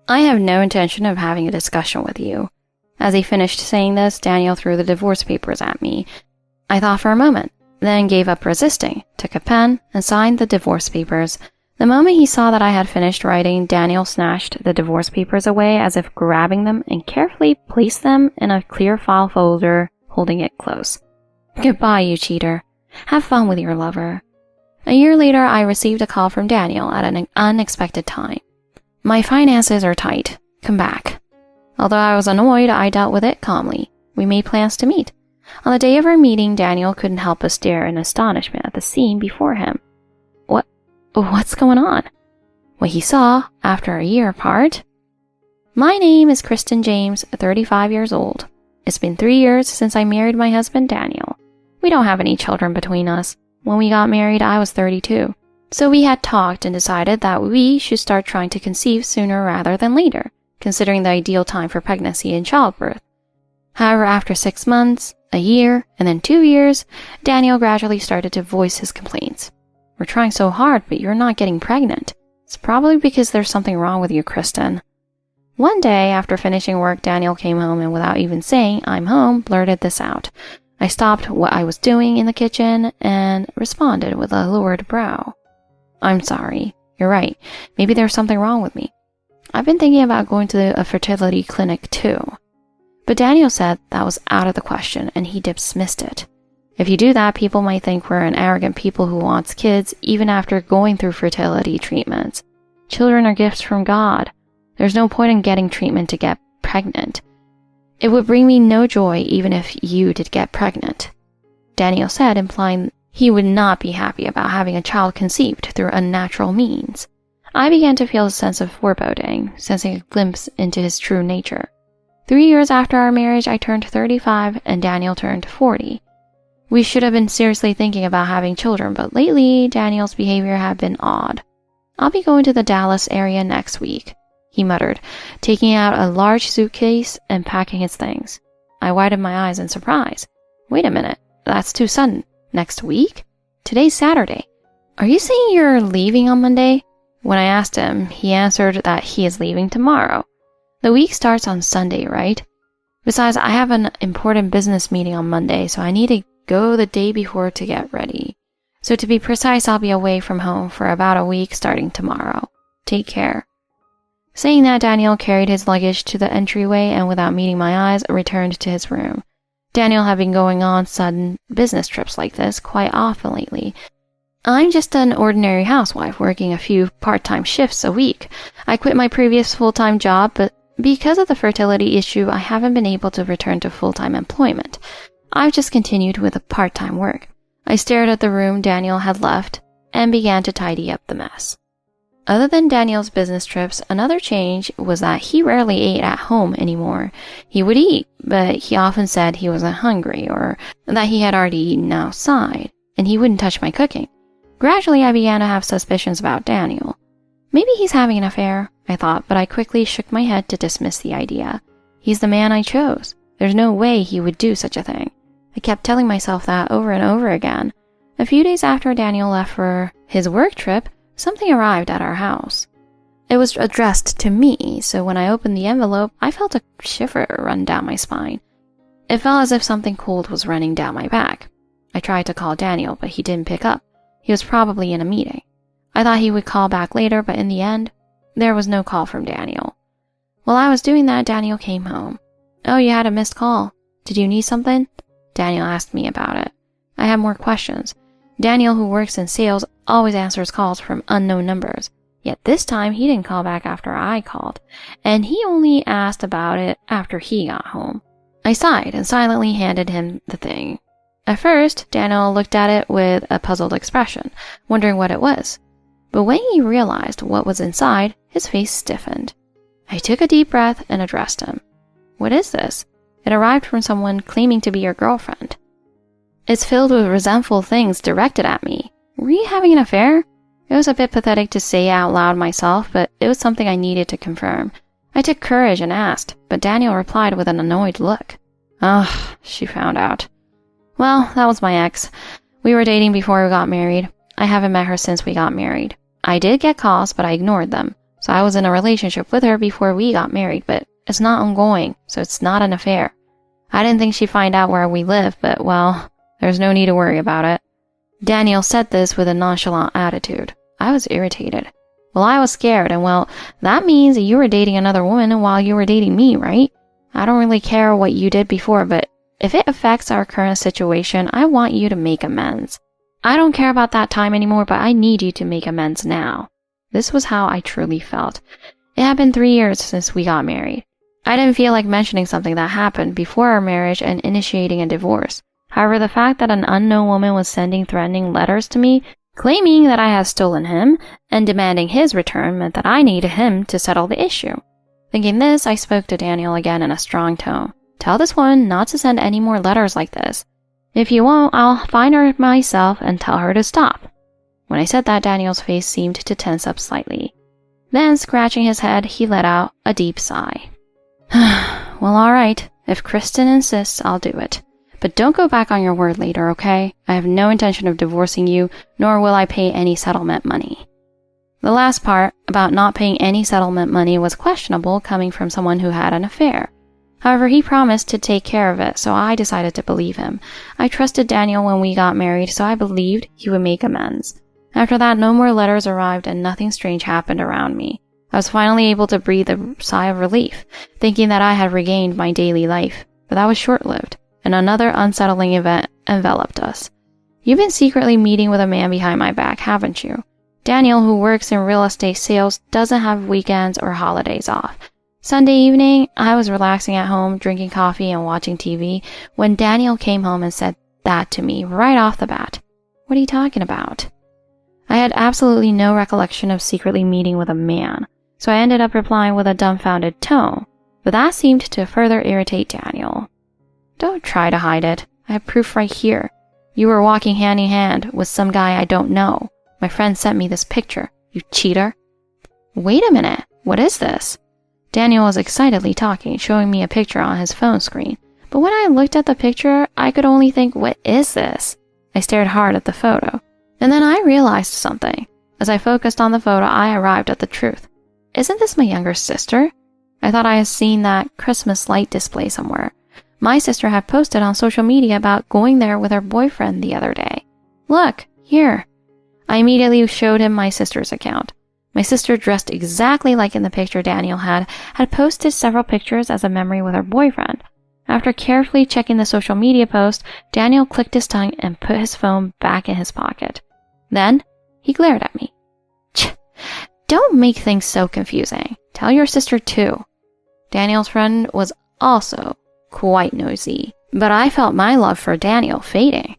I have no intention of having a discussion with you. As he finished saying this, Daniel threw the divorce papers at me. I thought for a moment, then gave up resisting, took a pen, and signed the divorce papers. The moment he saw that I had finished writing, Daniel snatched the divorce papers away as if grabbing them and carefully placed them in a clear file folder, holding it close. Goodbye, you cheater. Have fun with your lover. A year later, I received a call from Daniel at an unexpected time. My finances are tight. Come back. Although I was annoyed, I dealt with it calmly. We made plans to meet. On the day of our meeting, Daniel couldn't help but stare in astonishment at the scene before him. What's going on? What he saw after a year apart? My name is Kristen James, 35 years old. It's been 3 years since I married my husband, Daniel. We don't have any children between us. When we got married, I was 32. So we had talked and decided that we should start trying to conceive sooner rather than later, considering the ideal time for pregnancy and childbirth. However, after 6 months, a year, and then 2 years, Daniel gradually started to voice his complaints. We're trying so hard, but you're not getting pregnant. It's probably because there's something wrong with you, Kristen. One day, after finishing work, Daniel came home and without even saying, "I'm home," blurted this out. I stopped what I was doing in the kitchen and responded with a lowered brow. "I'm sorry. You're right. Maybe there's something wrong with me. I've been thinking about going to a fertility clinic too." But Daniel said that was out of the question and he dismissed it. If you do that, people might think we're an arrogant people who wants kids even after going through fertility treatments. Children are gifts from God. There's no point in getting treatment to get pregnant. It would bring me no joy even if you did get pregnant. Daniel said, implying he would not be happy about having a child conceived through unnatural means. I began to feel a sense of foreboding, sensing a glimpse into his true nature. 3 years after our marriage, I turned 35 and Daniel turned 40. We should have been seriously thinking about having children, but lately, Daniel's behavior had been odd. "I'll be going to the Dallas area next week," he muttered, taking out a large suitcase and packing his things. I widened my eyes in surprise. "Wait a minute, that's too sudden. Next week? Today's Saturday. Are you saying you're leaving on Monday?" When I asked him, he answered that he is leaving tomorrow. The week starts on Sunday, right? Besides, I have an important business meeting on Monday, so I need to go the day before to get ready. So to be precise, I'll be away from home for about a week starting tomorrow. Take care. Saying that, Daniel carried his luggage to the entryway and without meeting my eyes, returned to his room. Daniel had been going on sudden business trips like this quite often lately. I'm just an ordinary housewife working a few part-time shifts a week. I quit my previous full-time job, but because of the fertility issue, I haven't been able to return to full-time employment. I've just continued with the part-time work. I stared at the room Daniel had left and began to tidy up the mess. Other than Daniel's business trips, another change was that he rarely ate at home anymore. He would eat, but he often said he wasn't hungry or that he had already eaten outside, and he wouldn't touch my cooking. Gradually, I began to have suspicions about Daniel. Maybe he's having an affair, I thought, but I quickly shook my head to dismiss the idea. He's the man I chose. There's no way he would do such a thing. I kept telling myself that over and over again. A few days after Daniel left for his work trip, something arrived at our house. It was addressed to me, so when I opened the envelope, I felt a shiver run down my spine. It felt as if something cold was running down my back. I tried to call Daniel, but he didn't pick up. He was probably in a meeting. I thought he would call back later, but in the end, there was no call from Daniel. While I was doing that, Daniel came home. "Oh, you had a missed call. Did you need something?" Daniel asked me about it. I had more questions. Daniel, who works in sales, always answers calls from unknown numbers. Yet this time, he didn't call back after I called, and he only asked about it after he got home. I sighed and silently handed him the thing. At first, Daniel looked at it with a puzzled expression, wondering what it was. But when he realized what was inside, his face stiffened. I took a deep breath and addressed him. "What is this? It arrived from someone claiming to be your girlfriend. It's filled with resentful things directed at me. Were you having an affair?" It was a bit pathetic to say out loud myself, but it was something I needed to confirm. I took courage and asked, but Daniel replied with an annoyed look. "Ugh," she found out. "Well, that was my ex. We were dating before we got married. I haven't met her since we got married. I did get calls, but I ignored them. So I was in a relationship with her before we got married, but it's not ongoing, so it's not an affair. I didn't think she'd find out where we live, but well, there's no need to worry about it. Daniel said this with a nonchalant attitude. I was irritated. Well, I was scared, and well, that means you were dating another woman while you were dating me, right? I don't really care what you did before, but if it affects our current situation, I want you to make amends. I don't care about that time anymore, but I need you to make amends now. This was how I truly felt. It had been 3 years since we got married. I didn't feel like mentioning something that happened before our marriage and initiating a divorce. However, the fact that an unknown woman was sending threatening letters to me, claiming that I had stolen him, and demanding his return meant that I needed him to settle the issue. Thinking this, I spoke to Daniel again in a strong tone. Tell this woman not to send any more letters like this. If you won't, I'll find her myself and tell her to stop. When I said that, Daniel's face seemed to tense up slightly. Then, scratching his head, he let out a deep sigh. Well, alright. If Kristen insists, I'll do it. But don't go back on your word later, okay? I have no intention of divorcing you, nor will I pay any settlement money. The last part, about not paying any settlement money, was questionable coming from someone who had an affair. However, he promised to take care of it, so I decided to believe him. I trusted Daniel when we got married, so I believed he would make amends. After that, no more letters arrived and nothing strange happened around me. I was finally able to breathe a sigh of relief, thinking that I had regained my daily life. But that was short-lived, and another unsettling event enveloped us. You've been secretly meeting with a man behind my back, haven't you? Daniel, who works in real estate sales, doesn't have weekends or holidays off. Sunday evening, I was relaxing at home, drinking coffee and watching TV, when Daniel came home and said that to me right off the bat. What are you talking about? I had absolutely no recollection of secretly meeting with a man, so I ended up replying with a dumbfounded tone, but that seemed to further irritate Daniel. Don't try to hide it. I have proof right here. You were walking hand in hand with some guy I don't know. My friend sent me this picture. You cheater. Wait a minute. What is this? Daniel was excitedly talking, showing me a picture on his phone screen. But when I looked at the picture, I could only think, what is this? I stared hard at the photo. And then I realized something. As I focused on the photo, I arrived at the truth. Isn't this my younger sister? I thought I had seen that Christmas light display somewhere. My sister had posted on social media about going there with her boyfriend the other day. Look, here. I immediately showed him my sister's account. My sister, dressed exactly like in the picture Daniel had posted several pictures as a memory with her boyfriend. After carefully checking the social media post, Daniel clicked his tongue and put his phone back in his pocket. Then, he glared at me. Don't make things so confusing. Tell your sister too. Daniel's friend was also quite nosy, but I felt my love for Daniel fading.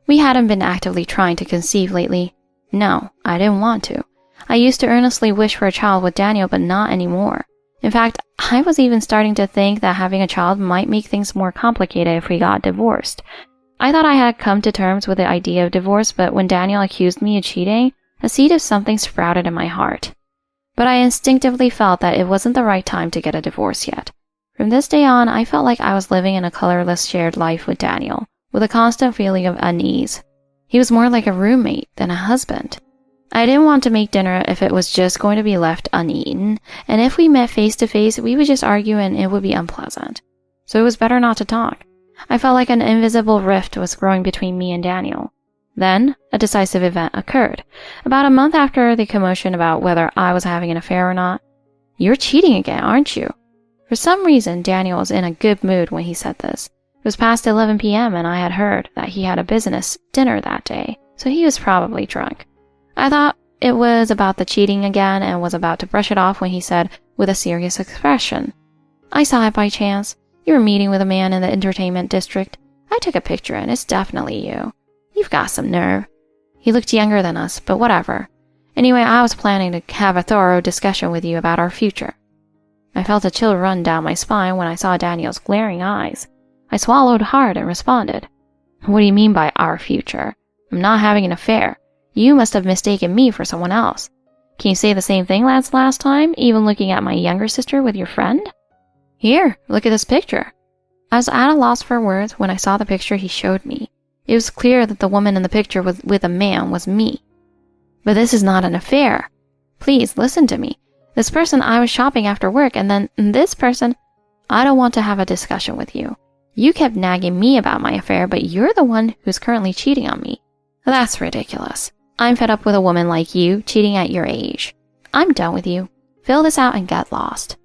We hadn't been actively trying to conceive lately. No, I didn't want to. I used to earnestly wish for a child with Daniel, but not anymore. In fact, I was even starting to think that having a child might make things more complicated if we got divorced. I thought I had come to terms with the idea of divorce, but when Daniel accused me of cheating, a seed of something sprouted in my heart. But I instinctively felt that it wasn't the right time to get a divorce yet. From this day on, I felt like I was living in a colorless shared life with Daniel, with a constant feeling of unease. He was more like a roommate than a husband. I didn't want to make dinner if it was just going to be left uneaten, and if we met face to face, we would just argue and it would be unpleasant. So it was better not to talk. I felt like an invisible rift was growing between me and Daniel. Then, a decisive event occurred. About a month after the commotion about whether I was having an affair or not. You're cheating again, aren't you? For some reason, Daniel was in a good mood when he said this. It was past 11 p.m. and I had heard that he had a business dinner that day, so he was probably drunk. I thought it was about the cheating again and was about to brush it off when he said, with a serious expression, I saw it by chance. You were meeting with a man in the entertainment district. I took a picture and it's definitely you. You've got some nerve. He looked younger than us, but whatever. Anyway, I was planning to have a thorough discussion with you about our future. I felt a chill run down my spine when I saw Daniel's glaring eyes. I swallowed hard and responded, What do you mean by our future? I'm not having an affair. You must have mistaken me for someone else. Can you say the same thing as last time, even looking at my younger sister with your friend? Here, look at this picture. I was at a loss for words when I saw the picture he showed me. It was clear that the woman in the picture with a man was me. But this is not an affair. Please, listen to me. This person, I was shopping after work, and then this person, I don't want to have a discussion with you. You kept nagging me about my affair, but you're the one who's currently cheating on me. That's ridiculous. I'm fed up with a woman like you cheating at your age. I'm done with you. Fill this out and get lost.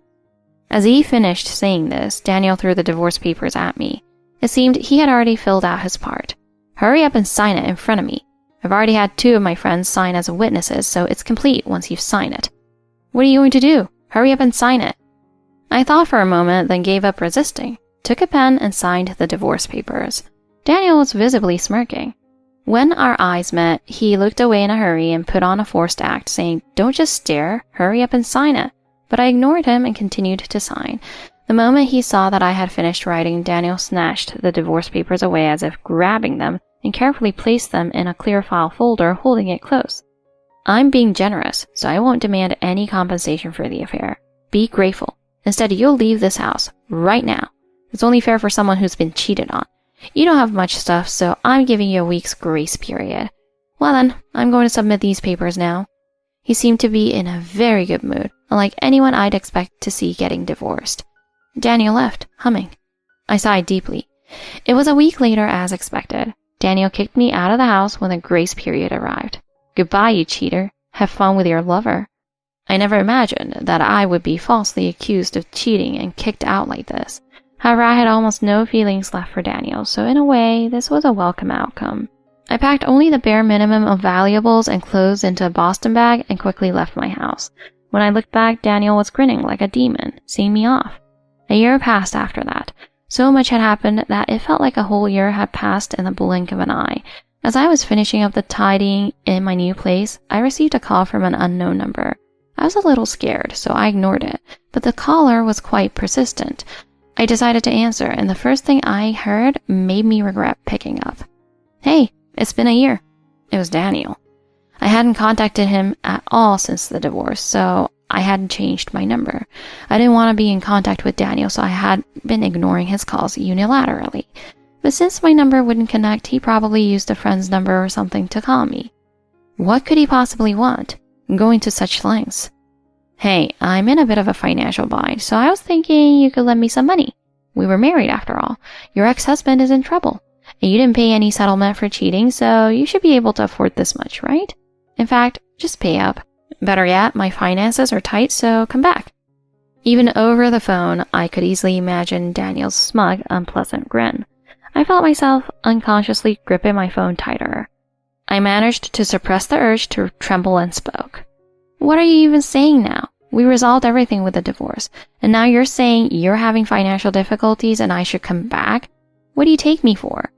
As he finished saying this, Daniel threw the divorce papers at me. It seemed he had already filled out his part. Hurry up and sign it in front of me. I've already had 2 of my friends sign as witnesses, so it's complete once you've signed it. What are you going to do? Hurry up and sign it. I thought for a moment, then gave up resisting, took a pen and signed the divorce papers. Daniel was visibly smirking. When our eyes met, he looked away in a hurry and put on a forced act, saying, "Don't just stare, hurry up and sign it." But I ignored him and continued to sign. The moment he saw that I had finished writing, Daniel snatched the divorce papers away as if grabbing them and carefully placed them in a clear file folder, holding it close. I'm being generous, so I won't demand any compensation for the affair. Be grateful. Instead, you'll leave this house right now. It's only fair for someone who's been cheated on. You don't have much stuff, so I'm giving you a week's grace period. Well then, I'm going to submit these papers now. He seemed to be in a very good mood, unlike anyone I'd expect to see getting divorced. Daniel left, humming. I sighed deeply. It was a week later as expected. Daniel kicked me out of the house when the grace period arrived. Goodbye, you cheater. Have fun with your lover. I never imagined that I would be falsely accused of cheating and kicked out like this. However, I had almost no feelings left for Daniel, so in a way, this was a welcome outcome. I packed only the bare minimum of valuables and clothes into a Boston bag and quickly left my house. When I looked back, Daniel was grinning like a demon, seeing me off. A year passed after that. So much had happened that it felt like a whole year had passed in the blink of an eye. As I was finishing up the tidying in my new place, I received a call from an unknown number. I was a little scared, so I ignored it, but the caller was quite persistent. I decided to answer, and the first thing I heard made me regret picking up. Hey, it's been a year. It was Daniel. I hadn't contacted him at all since the divorce, so I hadn't changed my number. I didn't want to be in contact with Daniel, so I had been ignoring his calls unilaterally. But since my number wouldn't connect, he probably used a friend's number or something to call me. What could he possibly want? Going to such lengths. Hey, I'm in a bit of a financial bind, so I was thinking you could lend me some money. We were married after all. Your ex-husband is in trouble, and you didn't pay any settlement for cheating, so you should be able to afford this much, right? In fact, just pay up. Better yet, my finances are tight, so come back. Even over the phone, I could easily imagine Daniel's smug, unpleasant grin. I felt myself unconsciously gripping my phone tighter. I managed to suppress the urge to tremble and spoke. What are you even saying now? We resolved everything with the divorce, and now you're saying you're having financial difficulties and I should come back? What do you take me for?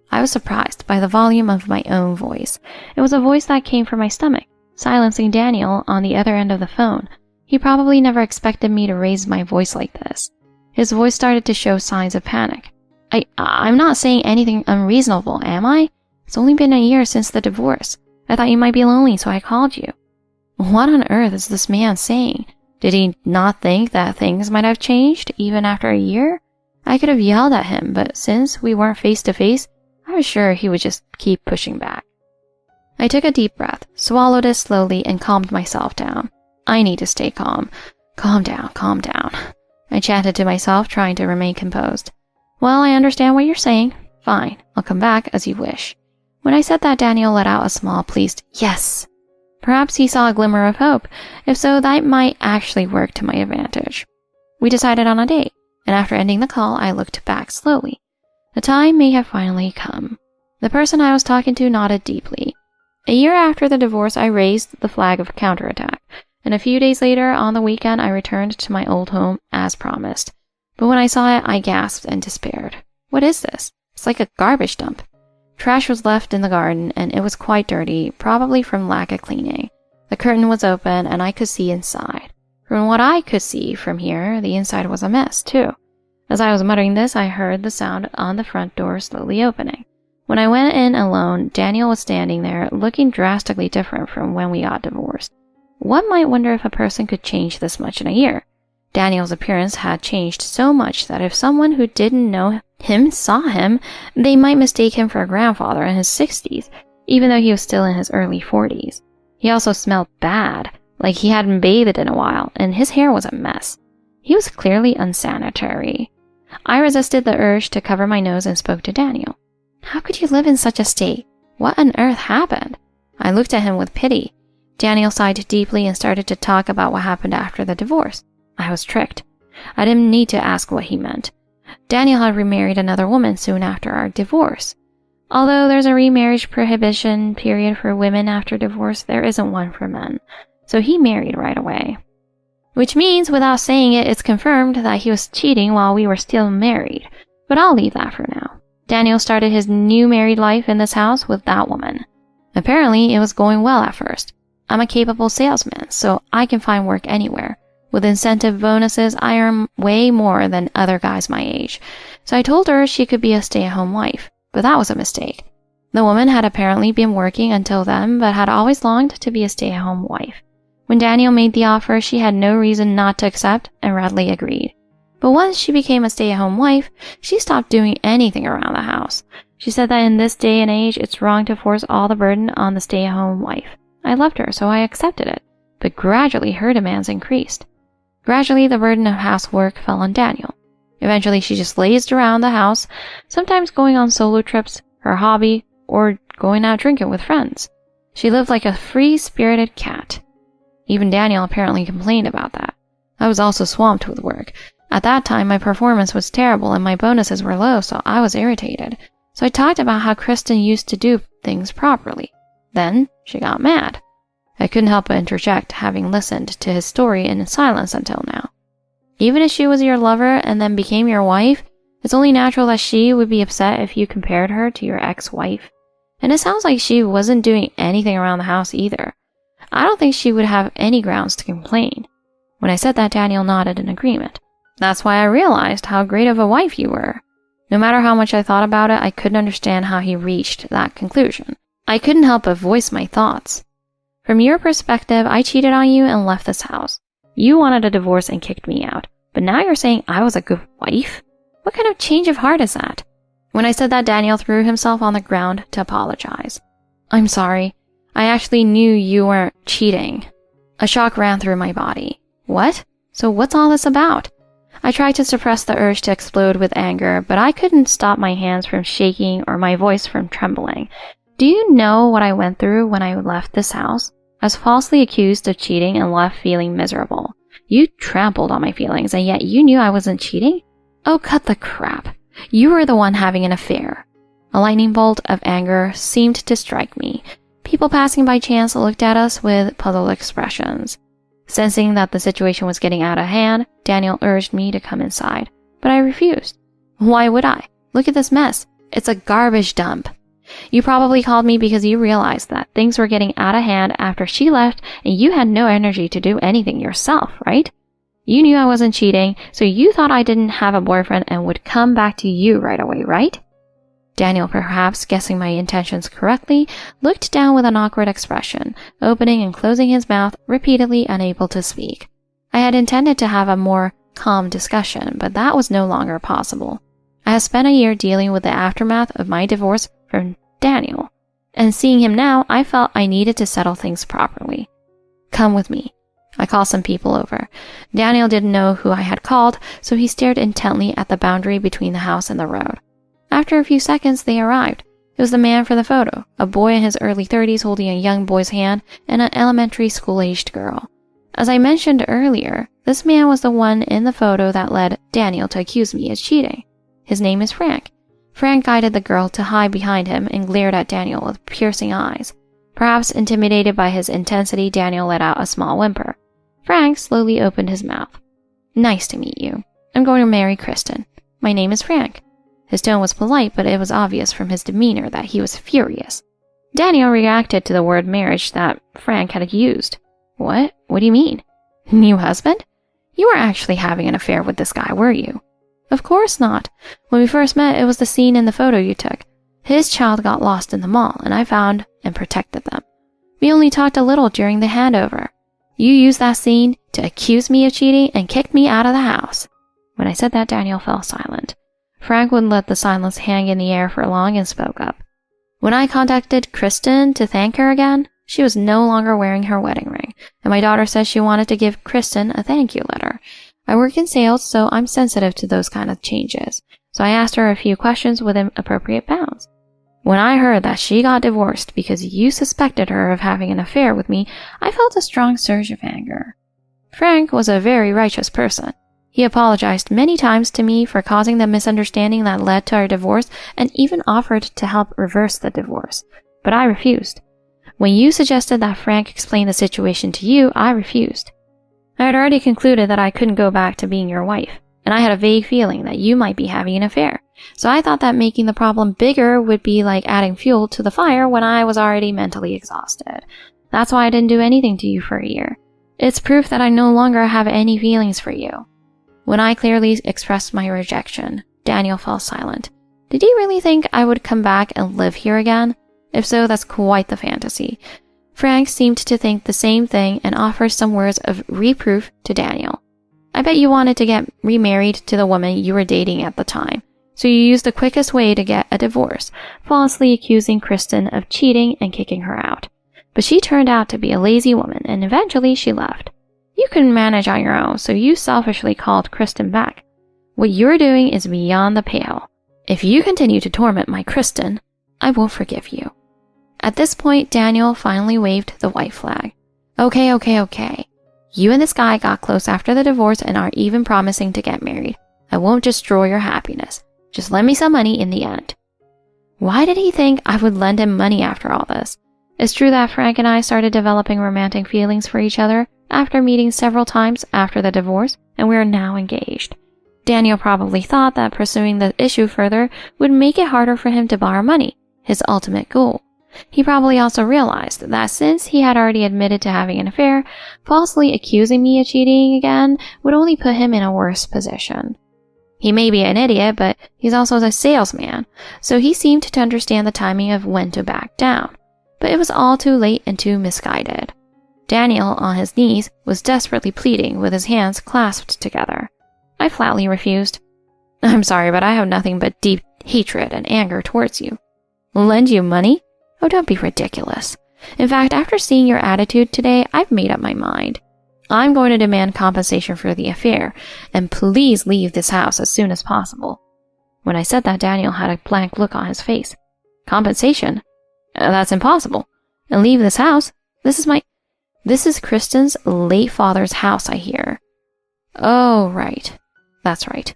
I was surprised by the volume of my own voice. It was a voice that came from my stomach, silencing Daniel on the other end of the phone. He probably never expected me to raise my voice like this. His voice started to show signs of panic. I'm not saying anything unreasonable, am I? It's only been a year since the divorce. I thought you might be lonely, so I called you. What on earth is this man saying? Did he not think that things might have changed, even after a year? I could have yelled at him, but since we weren't face to face, I was sure he would just keep pushing back. I took a deep breath, swallowed it slowly, and calmed myself down. I need to stay calm. Calm down, calm down. I chanted to myself, trying to remain composed. Well, I understand what you're saying. Fine, I'll come back as you wish. When I said that, Daniel let out a small, pleased yes. Perhaps he saw a glimmer of hope. If so, that might actually work to my advantage. We decided on a date, and after ending the call, I looked back slowly. The time may have finally come. The person I was talking to nodded deeply. A year after the divorce, I raised the flag of counterattack, and a few days later, on the weekend, I returned to my old home as promised. But when I saw it, I gasped and despaired. What is this? It's like a garbage dump. Trash was left in the garden, and it was quite dirty, probably from lack of cleaning. The curtain was open, and I could see inside. From what I could see from here, the inside was a mess, too. As I was muttering this, I heard the sound on the front door slowly opening. When I went in alone, Daniel was standing there, looking drastically different from when we got divorced. One might wonder if a person could change this much in a year. Daniel's appearance had changed so much that if someone who didn't know him saw him, they might mistake him for a grandfather in his 60s, even though he was still in his early 40s. He also smelled bad, like he hadn't bathed in a while, and his hair was a mess. He was clearly unsanitary. I resisted the urge to cover my nose and spoke to Daniel. How could you live in such a state? What on earth happened? I looked at him with pity. Daniel sighed deeply and started to talk about what happened after the divorce. I was tricked. I didn't need to ask what he meant. Daniel had remarried another woman soon after our divorce. Although there's a remarriage prohibition period for women after divorce, there isn't one for men. So he married right away. Which means, without saying it, it's confirmed that he was cheating while we were still married. But I'll leave that for now. Daniel started his new married life in this house with that woman. Apparently, it was going well at first. I'm a capable salesman, so I can find work anywhere. With incentive bonuses, I earn way more than other guys my age. So I told her she could be a stay-at-home wife, but that was a mistake. The woman had apparently been working until then, but had always longed to be a stay-at-home wife. When Daniel made the offer, she had no reason not to accept and readily agreed. But once she became a stay-at-home wife, she stopped doing anything around the house. She said that in this day and age, it's wrong to force all the burden on the stay-at-home wife. I loved her, so I accepted it, but gradually her demands increased. Gradually, the burden of housework fell on Daniel. Eventually, she just lazed around the house, sometimes going on solo trips, her hobby, or going out drinking with friends. She lived like a free-spirited cat. Even Daniel apparently complained about that. I was also swamped with work. At that time, my performance was terrible and my bonuses were low, so I was irritated. So I talked about how Kristen used to do things properly. Then, she got mad. I couldn't help but interject, having listened to his story in silence until now. Even if she was your lover and then became your wife, it's only natural that she would be upset if you compared her to your ex-wife. And it sounds like she wasn't doing anything around the house either. I don't think she would have any grounds to complain. When I said that, Daniel nodded in agreement. That's why I realized how great of a wife you were. No matter how much I thought about it, I couldn't understand how he reached that conclusion. I couldn't help but voice my thoughts. From your perspective, I cheated on you and left this house. You wanted a divorce and kicked me out, but now you're saying I was a good wife? What kind of change of heart is that? When I said that, Daniel threw himself on the ground to apologize. I'm sorry. I actually knew you weren't cheating. A shock ran through my body. What? So what's all this about? I tried to suppress the urge to explode with anger, but I couldn't stop my hands from shaking or my voice from trembling. Do you know what I went through when I left this house? I was falsely accused of cheating and left feeling miserable. You trampled on my feelings, and yet you knew I wasn't cheating? Oh, cut the crap. You were the one having an affair. A lightning bolt of anger seemed to strike me. People passing by chance looked at us with puzzled expressions. Sensing that the situation was getting out of hand, Daniel urged me to come inside, but I refused. Why would I? Look at this mess. It's a garbage dump. You probably called me because you realized that things were getting out of hand after she left and you had no energy to do anything yourself, right? You knew I wasn't cheating, so you thought I didn't have a boyfriend and would come back to you right away, right? Daniel, perhaps guessing my intentions correctly, looked down with an awkward expression, opening and closing his mouth, repeatedly unable to speak. I had intended to have a more calm discussion, but that was no longer possible. I had spent a year dealing with the aftermath of my divorce from Daniel, and seeing him now, I felt I needed to settle things properly. Come with me. I called some people over. Daniel didn't know who I had called, so he stared intently at the boundary between the house and the road. After a few seconds, they arrived. It was the man for the photo, a boy in his early 30s holding a young boy's hand and an elementary school-aged girl. As I mentioned earlier, this man was the one in the photo that led Daniel to accuse me of cheating. His name is Frank. Frank guided the girl to hide behind him and glared at Daniel with piercing eyes. Perhaps intimidated by his intensity, Daniel let out a small whimper. Frank slowly opened his mouth. Nice to meet you. I'm going to marry Kristen. My name is Frank. His tone was polite, but it was obvious from his demeanor that he was furious. Daniel reacted to the word marriage that Frank had used. What? What do you mean? New husband? You weren't actually having an affair with this guy, were you? Of course not. When we first met, it was the scene in the photo you took. His child got lost in the mall, and I found and protected them. We only talked a little during the handover. You used that scene to accuse me of cheating and kicked me out of the house. When I said that, Daniel fell silent. Frank wouldn't let the silence hang in the air for long and spoke up. When I contacted Kristen to thank her again, she was no longer wearing her wedding ring, and my daughter says she wanted to give Kristen a thank you letter. I work in sales, so I'm sensitive to those kind of changes, so I asked her a few questions within appropriate bounds. When I heard that she got divorced because you suspected her of having an affair with me, I felt a strong surge of anger. Frank was a very righteous person. He apologized many times to me for causing the misunderstanding that led to our divorce and even offered to help reverse the divorce. But I refused. When you suggested that Frank explain the situation to you, I refused. I had already concluded that I couldn't go back to being your wife, and I had a vague feeling that you might be having an affair. So I thought that making the problem bigger would be like adding fuel to the fire when I was already mentally exhausted. That's why I didn't do anything to you for a year. It's proof that I no longer have any feelings for you. When I clearly expressed my rejection, Daniel fell silent. Did he really think I would come back and live here again? If so, that's quite the fantasy. Frank seemed to think the same thing and offered some words of reproof to Daniel. I bet you wanted to get remarried to the woman you were dating at the time, so you used the quickest way to get a divorce, falsely accusing Kristen of cheating and kicking her out. But she turned out to be a lazy woman, and eventually she left. You couldn't manage on your own, so you selfishly called Kristen back. What you're doing is beyond the pale. If you continue to torment my Kristen, I won't forgive you. At this point, Daniel finally waved the white flag. Okay. You and this guy got close after the divorce and are even promising to get married. I won't destroy your happiness. Just lend me some money in the end. Why did he think I would lend him money after all this? It's true that Frank and I started developing romantic feelings for each other after meeting several times after the divorce, and we are now engaged. Daniel probably thought that pursuing the issue further would make it harder for him to borrow money, his ultimate goal. He probably also realized that since he had already admitted to having an affair, falsely accusing me of cheating again would only put him in a worse position. He may be an idiot, but he's also a salesman, so he seemed to understand the timing of when to back down. But it was all too late and too misguided. Daniel, on his knees, was desperately pleading with his hands clasped together. I flatly refused. I'm sorry, but I have nothing but deep hatred and anger towards you. Lend you money? Oh, don't be ridiculous. In fact, after seeing your attitude today, I've made up my mind. I'm going to demand compensation for the affair, and please leave this house as soon as possible. When I said that, Daniel had a blank look on his face. Compensation? That's impossible. And leave this house? This is Kristen's late father's house, I hear. Oh, right. That's right.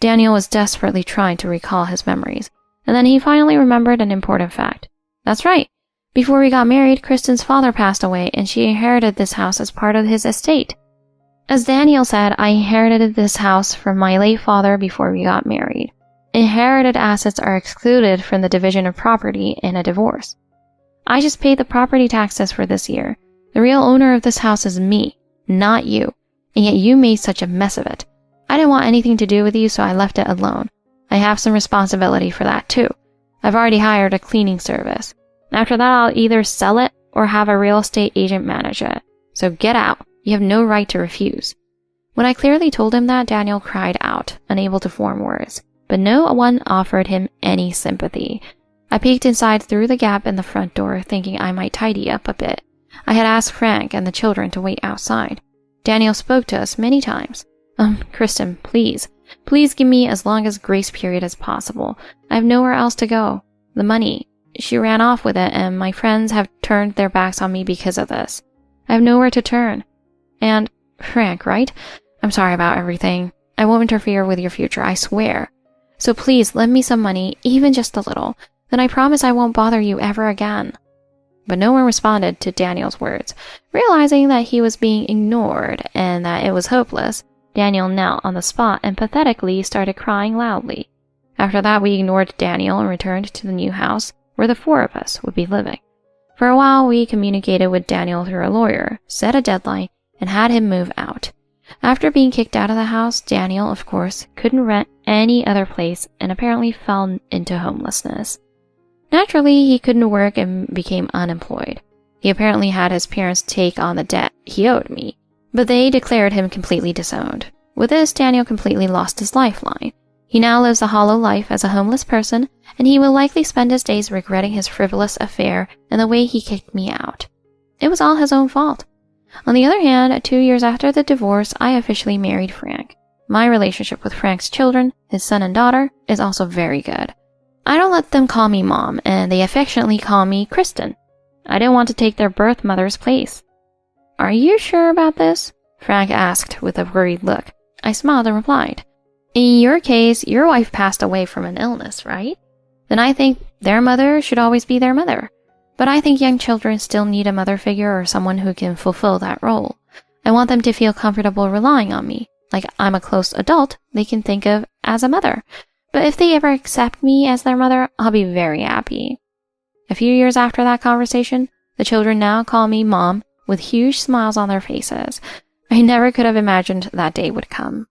Daniel was desperately trying to recall his memories, and then he finally remembered an important fact. That's right. Before we got married, Kristen's father passed away, and she inherited this house as part of his estate. As Daniel said, I inherited this house from my late father before we got married. Inherited assets are excluded from the division of property in a divorce. I just paid the property taxes for this year. The real owner of this house is me, not you, and yet you made such a mess of it. I didn't want anything to do with you, so I left it alone. I have some responsibility for that too. I've already hired a cleaning service. After that, I'll either sell it or have a real estate agent manage it. So get out. You have no right to refuse. When I clearly told him that, Daniel cried out, unable to form words. But no one offered him any sympathy. I peeked inside through the gap in the front door, thinking I might tidy up a bit. I had asked Frank and the children to wait outside. Daniel spoke to us many times. Kristen, please give me as long as grace period as possible. I have nowhere else to go. The money, she ran off with it, and my friends have turned their backs on me because of this. I have nowhere to turn. And Frank, right? I'm sorry about everything. I won't interfere with your future, I swear. So please lend me some money, even just a little. Then I promise I won't bother you ever again. But no one responded to Daniel's words. Realizing that he was being ignored and that it was hopeless, Daniel knelt on the spot and pathetically started crying loudly. After that, we ignored Daniel and returned to the new house where the four of us would be living. For a while, we communicated with Daniel through a lawyer, set a deadline, and had him move out. After being kicked out of the house, Daniel, of course, couldn't rent any other place and apparently fell into homelessness. Naturally, he couldn't work and became unemployed. He apparently had his parents take on the debt he owed me, but they declared him completely disowned. With this, Daniel completely lost his lifeline. He now lives a hollow life as a homeless person, and he will likely spend his days regretting his frivolous affair and the way he kicked me out. It was all his own fault. On the other hand, 2 years after the divorce, I officially married Frank. My relationship with Frank's children, his son and daughter, is also very good. I don't let them call me Mom, and they affectionately call me Kristen. I didn't want to take their birth mother's place. Are you sure about this? Frank asked with a worried look. I smiled and replied, In your case, your wife passed away from an illness, right? Then I think their mother should always be their mother. But I think young children still need a mother figure or someone who can fulfill that role. I want them to feel comfortable relying on me, like I'm a close adult they can think of as a mother. But if they ever accept me as their mother, I'll be very happy. A few years after that conversation, the children now call me Mom with huge smiles on their faces. I never could have imagined that day would come.